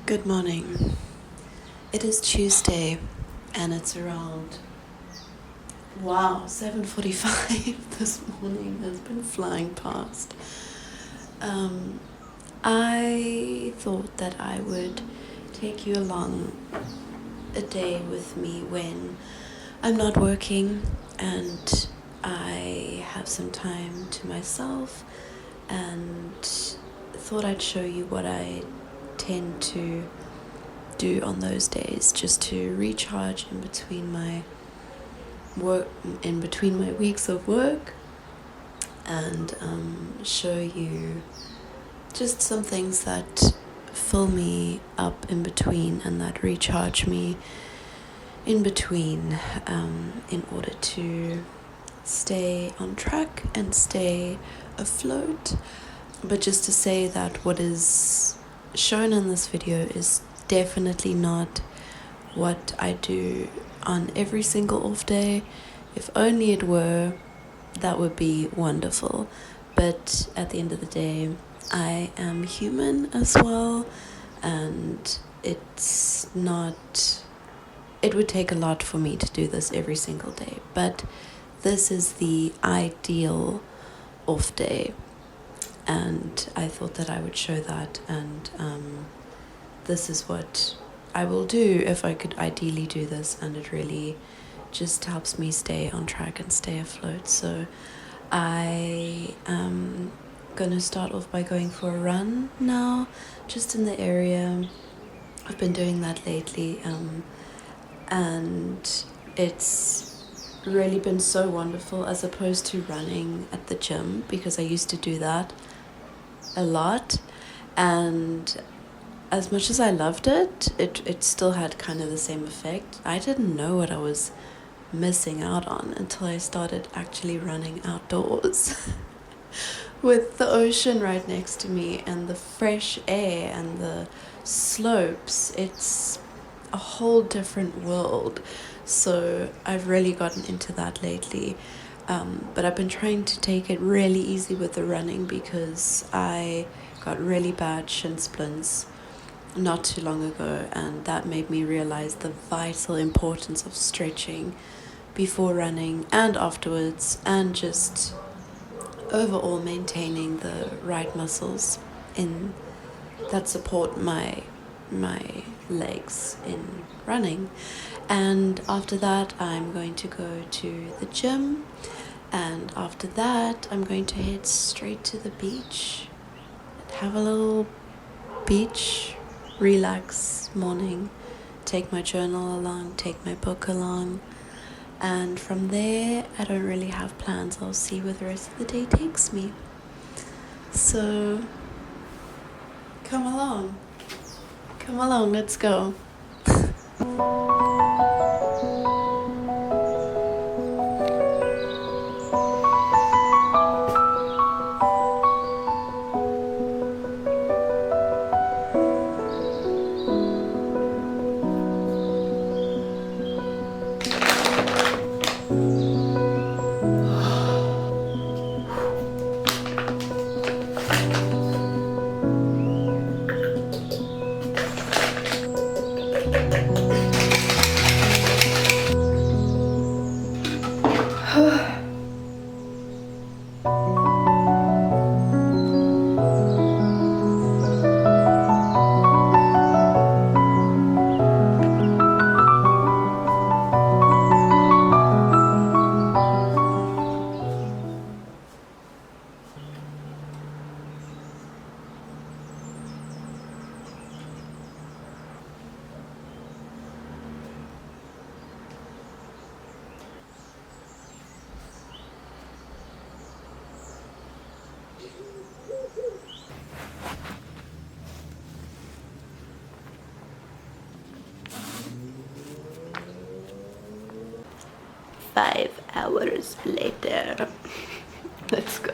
Good morning. It is Tuesday and it's around 7:45 this morning. Has been flying past. I thought that I would take you along a day with me when I'm not working and I have some time to myself, and thought I'd show you what I tend to do on those days just to recharge in between my weeks of work, and show you just some things that fill me up in between and that recharge me in between, in order to stay on track and stay afloat. But just to say that what is shown in this video is definitely not what I do on every single off day. If only it were, that would be wonderful. But at the end of the day, I am human as well, and it would take a lot for me to do this every single day. But this is the ideal off day, and I thought that I would show that, and this is what I will do if I could ideally do this, and it really just helps me stay on track and stay afloat. So I am gonna start off by going for a run now, just in the area. I've been doing that lately, and it's really been so wonderful, as opposed to running at the gym, because I used to do that a lot, and as much as I loved it, it still had kind of the same effect. I didn't know what I was missing out on until I started actually running outdoors with the ocean right next to me and the fresh air and the slopes. It's a whole different world. So I've really gotten into that lately. But I've been trying to take it really easy with the running, because I got really bad shin splints not too long ago, and that made me realize the vital importance of stretching before running and afterwards, and just overall maintaining the right muscles in that support my legs in running. And after that, I'm going to go to the gym, and after that I'm going to head straight to the beach, have a little beach relax morning, take my journal along, take my book along, and from there I don't really have plans. I'll see where the rest of the day takes me. So come along, let's go. 5 hours later. Let's go.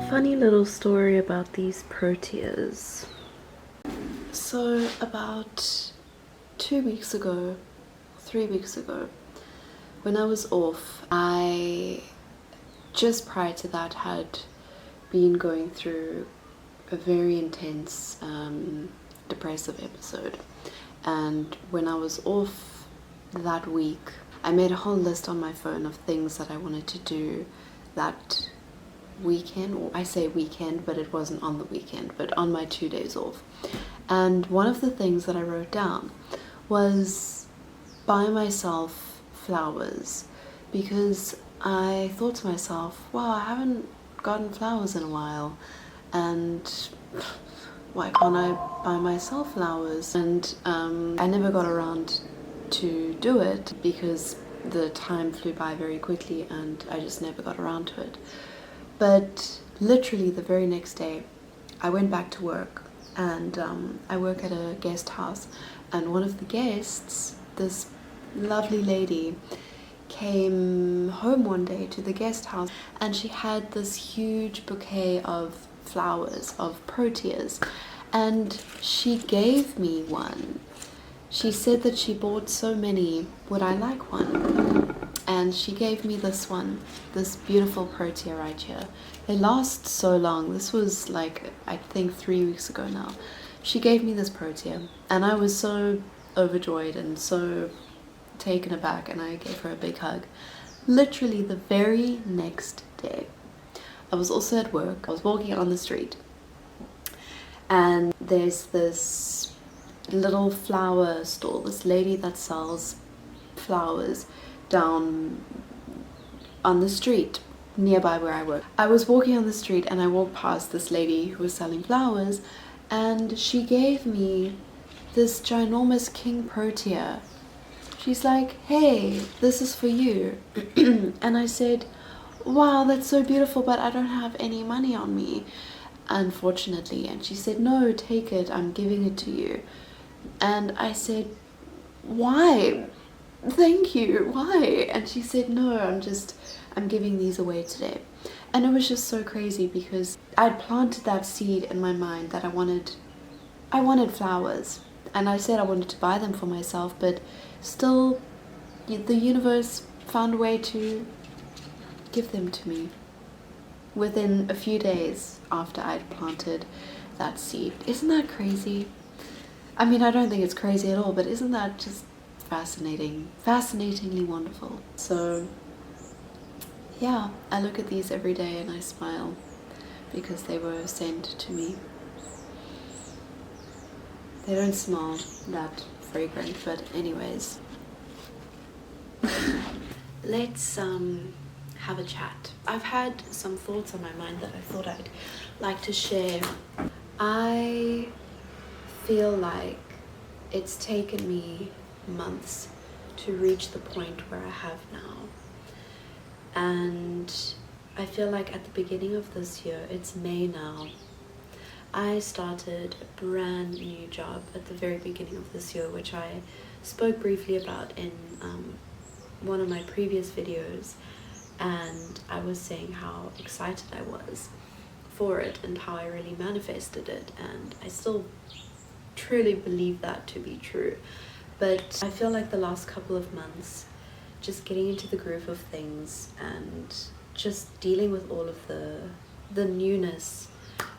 Funny little story about these proteas. So about 2 weeks ago, 3 weeks ago, when I was off, I just prior to that had been going through a very intense depressive episode. And when I was off that week, I made a whole list on my phone of things that I wanted to do that weekend, or I say weekend, but it wasn't on the weekend, but on my 2 days off. And one of the things that I wrote down was buy myself flowers, because I thought to myself, wow, I haven't gotten flowers in a while, and why can't I buy myself flowers? And I never got around to do it because the time flew by very quickly and I just never got around to it. But literally the very next day, I went back to work, and I work at a guest house, and one of the guests, this lovely lady, came home one day to the guest house, and she had this huge bouquet of flowers, of proteas, and she gave me one. She said that she bought so many, would I like one? And she gave me this one, this beautiful protea right here. They last so long. This was like, I think 3 weeks ago now. She gave me this protea, and I was so overjoyed and so taken aback, and I gave her a big hug. Literally the very next day, I was also at work. I was walking on the street, and there's this little flower stall, this lady that sells flowers down on the street nearby where I work. I was walking on the street and I walked past this lady who was selling flowers, and she gave me this ginormous king protea. She's like, hey, this is for you. And I said, wow, that's so beautiful, but I don't have any money on me, unfortunately. And she said, no, take it, I'm giving it to you. And I said, why? thank you, why? And she said, no, I'm giving these away today. And it was just so crazy because I'd planted that seed in my mind that I wanted flowers. And I said I wanted to buy them for myself, but still the universe found a way to give them to me within a few days after I'd planted that seed. Isn't that crazy? I mean, I don't think it's crazy at all, but isn't that just fascinatingly wonderful? So yeah, I look at these every day and I smile because they were sent to me. They don't smell that fragrant, but anyways. Let's have a chat. I've had some thoughts on my mind that I thought I'd like to share. I feel like it's taken me months to reach the point where I have now. And I feel like at the beginning of this year, it's May now, I started a brand new job at the very beginning of this year, which I spoke briefly about in one of my previous videos, and I was saying how excited I was for it and how I really manifested it, and I still truly believe that to be true. But I feel like the last couple of months, just getting into the groove of things and just dealing with all of the newness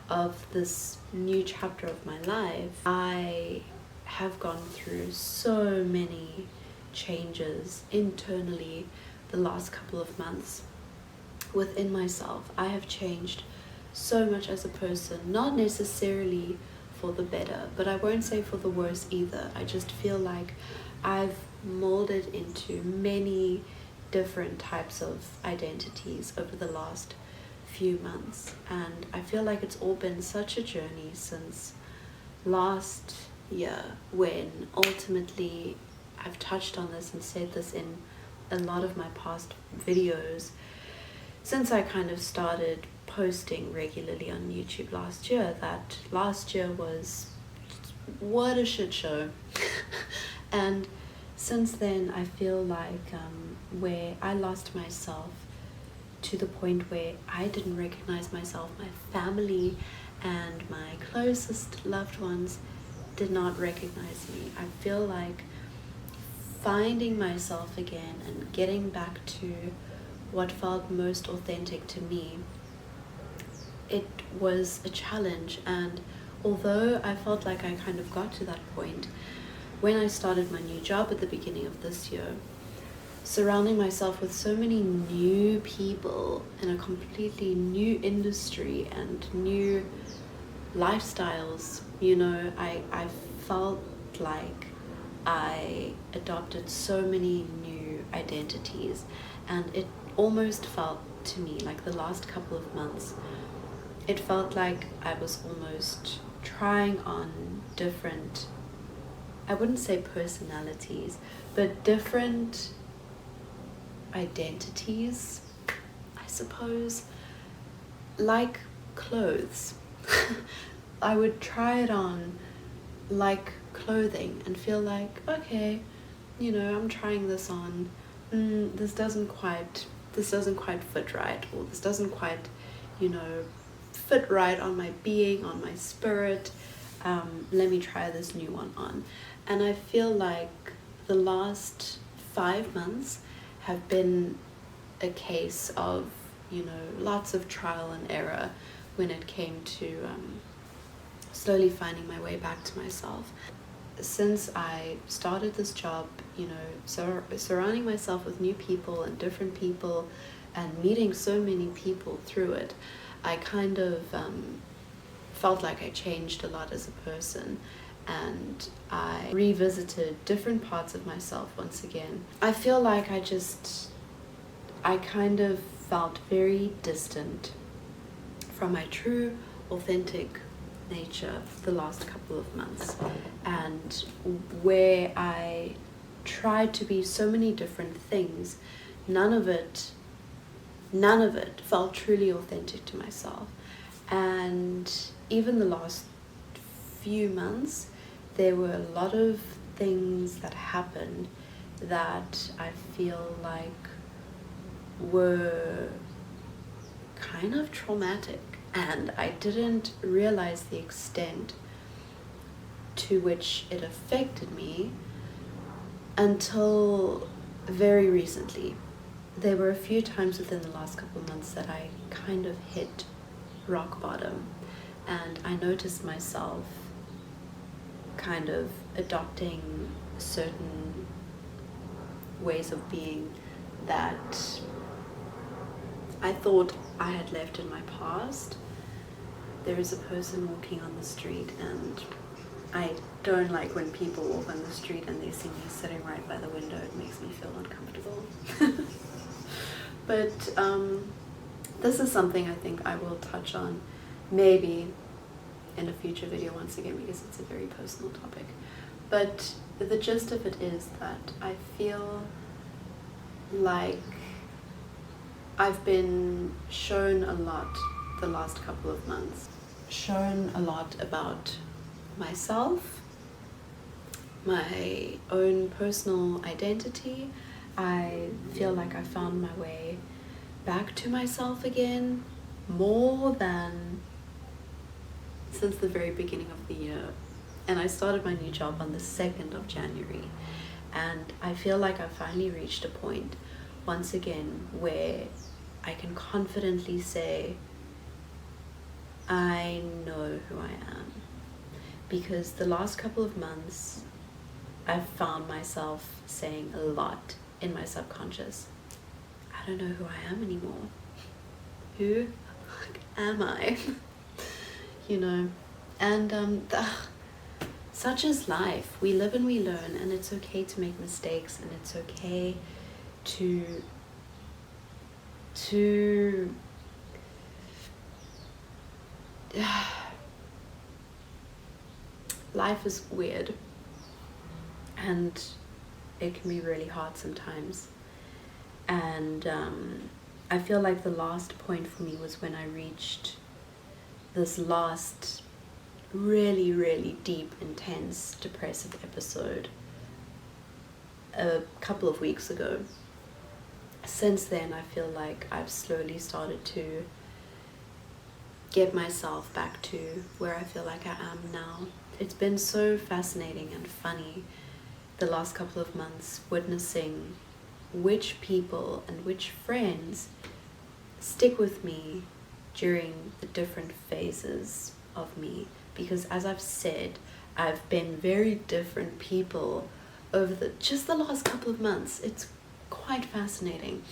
of this new chapter of my life, I have gone through so many changes internally the last couple of months within myself. I have changed so much as a person, not necessarily for the better, but I won't say for the worse either. I just feel like I've molded into many different types of identities over the last few months, and I feel like it's all been such a journey since last year, when ultimately I've touched on this and said this in a lot of my past videos since I kind of started posting regularly on YouTube last year, that last year was what a shit show. And since then I feel like where I lost myself to the point where I didn't recognize myself, my family and my closest loved ones did not recognize me. I feel like finding myself again and getting back to what felt most authentic to me, it was a challenge. And although I felt like I kind of got to that point when I started my new job at the beginning of this year, surrounding myself with so many new people in a completely new industry and new lifestyles, I felt like I adopted so many new identities, and it almost felt to me like the last couple of months, it felt like I was almost trying on different, I wouldn't say personalities, but different identities, I suppose, like clothes. I would try it on like clothing and feel like, okay, I'm trying this on, this doesn't quite fit right, or this doesn't quite, fit right on my being, on my spirit. Let me try this new one on. And I feel like the last 5 months have been a case of, lots of trial and error when it came to slowly finding my way back to myself. Since I started this job, surrounding myself with new people and different people and meeting so many people through it, I kind of felt like I changed a lot as a person, and I revisited different parts of myself once again. I feel like I kind of felt very distant from my true, authentic nature the last couple of months, and where I tried to be so many different things, none of it felt truly authentic to myself. And even the last few months, there were a lot of things that happened that I feel like were kind of traumatic, and I didn't realize the extent to which it affected me until very recently. There were a few times within the last couple of months that I kind of hit rock bottom, and I noticed myself kind of adopting certain ways of being that I thought I had left in my past. There is a person walking on the street, and I don't like when people walk on the street and they see me sitting right by the window. It makes me feel uncomfortable. But this is something I think I will touch on maybe in a future video once again, because it's a very personal topic. But the gist of it is that I feel like I've been shown a lot the last couple of months. Shown a lot about myself, my own personal identity. I feel like I found my way back to myself again, more than since the very beginning of the year. And I started my new job on the 2nd of January. And I feel like I finally reached a point, once again, where I can confidently say, I know who I am. Because the last couple of months, I've found myself saying a lot in my subconscious, I don't know who I am anymore. Who the fuck am I? You know, and such is life. We live and we learn, and it's okay to make mistakes, and it's okay to life is weird, and it can be really hard sometimes. And I feel like the last point for me was when I reached this last really, really deep, intense, depressive episode a couple of weeks ago. Since then, I feel like I've slowly started to get myself back to where I feel like I am now. It's been so fascinating and funny the last couple of months, witnessing which people and which friends stick with me during the different phases of me. Because as I've said, I've been very different people over just the last couple of months. It's quite fascinating,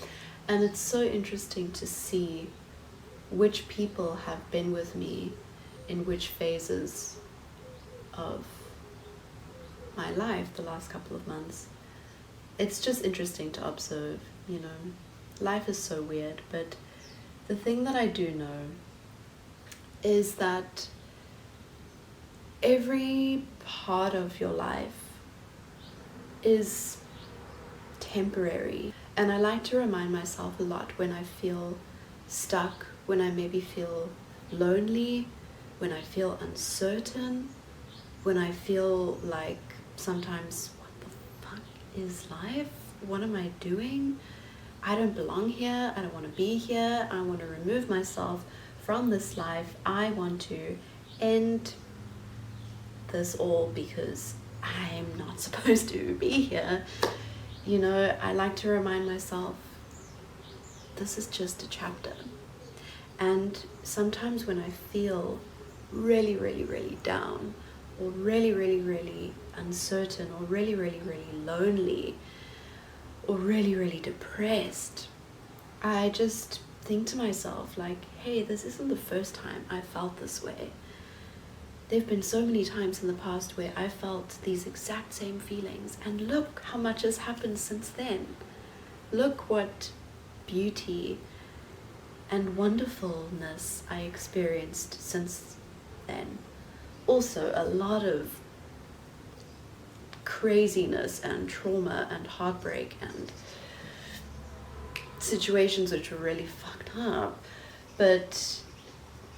and it's so interesting to see which people have been with me in which phases of my life the last couple of months. It's just interesting to observe, you know. Life is so weird, but the thing that I do know is that every part of your life is temporary. And I like to remind myself a lot when I feel stuck, when I maybe feel lonely, when I feel uncertain, when I feel like sometimes, what the fuck is life? What am I doing? I don't belong here. I don't want to be here. I want to remove myself from this life. I want to end this all because I'm not supposed to be here. You know, I like to remind myself, this is just a chapter. And sometimes when I feel really, really, really down, or really, really, really uncertain, or really, really, really lonely, or really, really depressed, I just think to myself like, hey, this isn't the first time I felt this way. There've been so many times in the past where I felt these exact same feelings, and look how much has happened since then. Look what beauty and wonderfulness I experienced since then. Also, a lot of craziness and trauma and heartbreak and situations which were really fucked up. But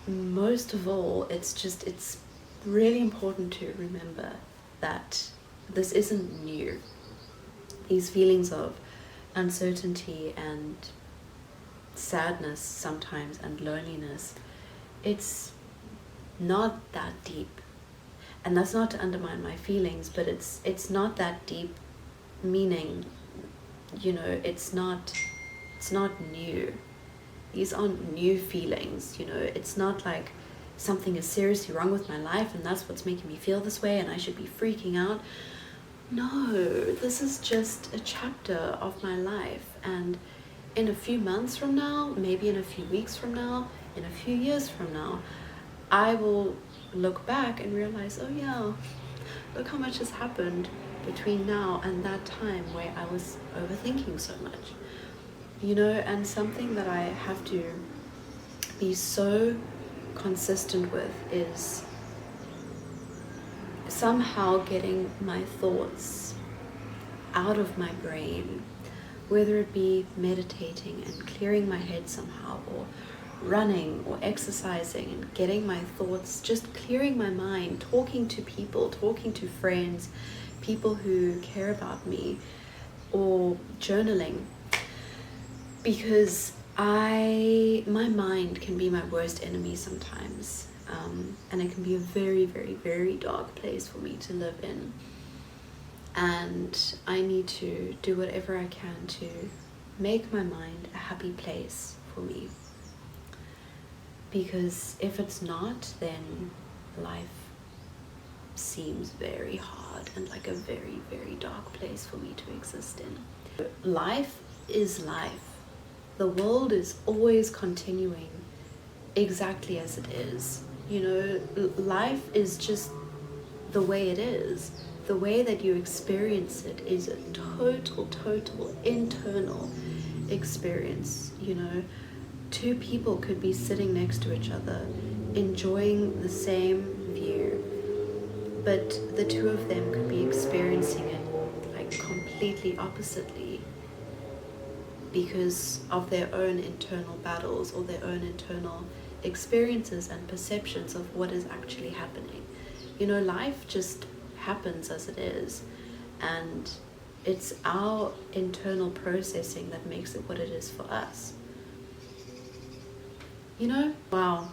most of all, it's really important to remember that this isn't new. these feelings of uncertainty and sadness sometimes and loneliness, it's not that deep. And that's not to undermine my feelings, but it's not that deep, meaning, you know, it's not new. These aren't new feelings, you know. It's not like something is seriously wrong with my life and that's what's making me feel this way and I should be freaking out. No, this is just a chapter of my life, and in a few months from now, maybe in a few weeks from now, in a few years from now, I will look back and realize, oh yeah, look how much has happened between now and that time where I was overthinking so much, you know. And something that I have to be so consistent with is somehow getting my thoughts out of my brain, whether it be meditating and clearing my head somehow, or running or exercising and getting my thoughts, just clearing my mind, talking to people, talking to friends, people who care about me, or journaling, because my mind can be my worst enemy sometimes, and it can be a very, very, very dark place for me to live in, and I need to do whatever I can to make my mind a happy place for me, because if it's not, then life seems very hard and like a very, very dark place for me to exist in. Life is life. The world is always continuing exactly as it is. You know, life is just the way it is. The way that you experience it is a total internal experience. You know, two people could be sitting next to each other, enjoying the same view, but the two of them could be experiencing it like completely oppositely because of their own internal battles or their own internal experiences and perceptions of what is actually happening. You know, life just happens as it is, and it's our internal processing that makes it what it is for us. You know? Wow.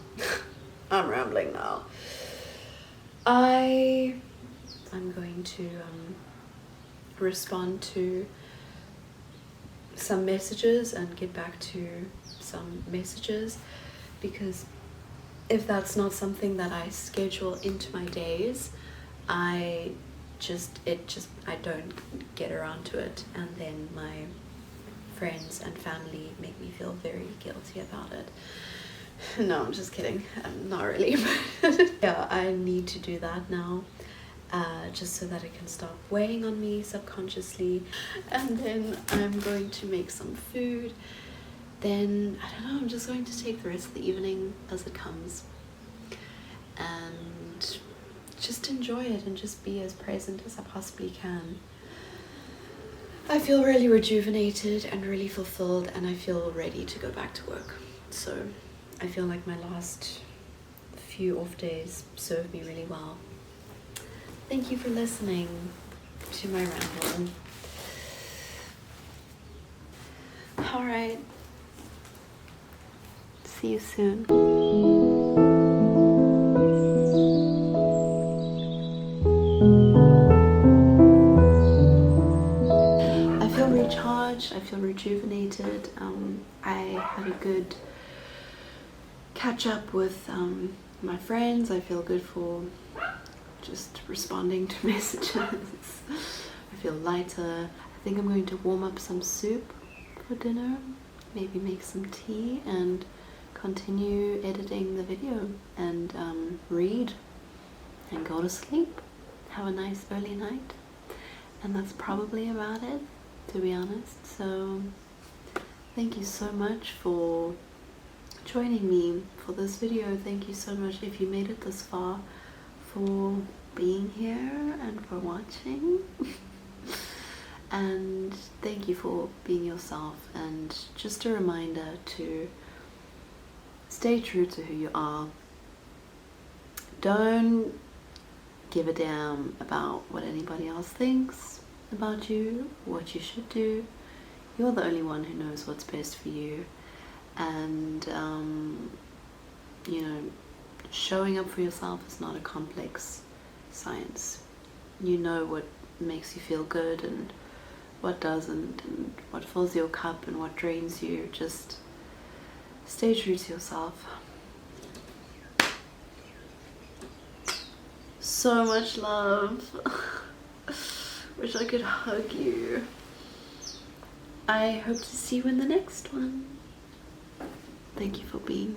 I'm rambling now. I'm going to respond to some messages and get back to some messages, because if that's not something that I schedule into my days, I don't get around to it, and then my friends and family make me feel very guilty about it. No, I'm just kidding. Not really. Yeah, I need to do that now, just so that it can stop weighing on me subconsciously. And then I'm going to make some food. Then, I don't know, I'm just going to take the rest of the evening as it comes and just enjoy it and just be as present as I possibly can. I feel really rejuvenated and really fulfilled, and I feel ready to go back to work. So I feel like my last few off days served me really well. Thank you for listening to my ramble. All right. See you soon. I feel recharged. I feel rejuvenated. I had a good catch up with my friends. I feel good for just responding to messages. I feel lighter. I think I'm going to warm up some soup for dinner, maybe make some tea and continue editing the video and read and go to sleep. Have a nice early night, and that's probably about it, to be honest. So thank you so much for joining me for this video. Thank you so much if you made it this far, for being here and for watching. And thank you for being yourself, and just a reminder to stay true to who you are. Don't give a damn about what anybody else thinks. about you, what you should do. You're the only one who knows what's best for you. And, you know, showing up for yourself is not a complex science. You know what makes you feel good and what doesn't, and what fills your cup and what drains you. Just stay true to yourself. So much love. Wish I could hug you. I hope to see you in the next one. Thank you for being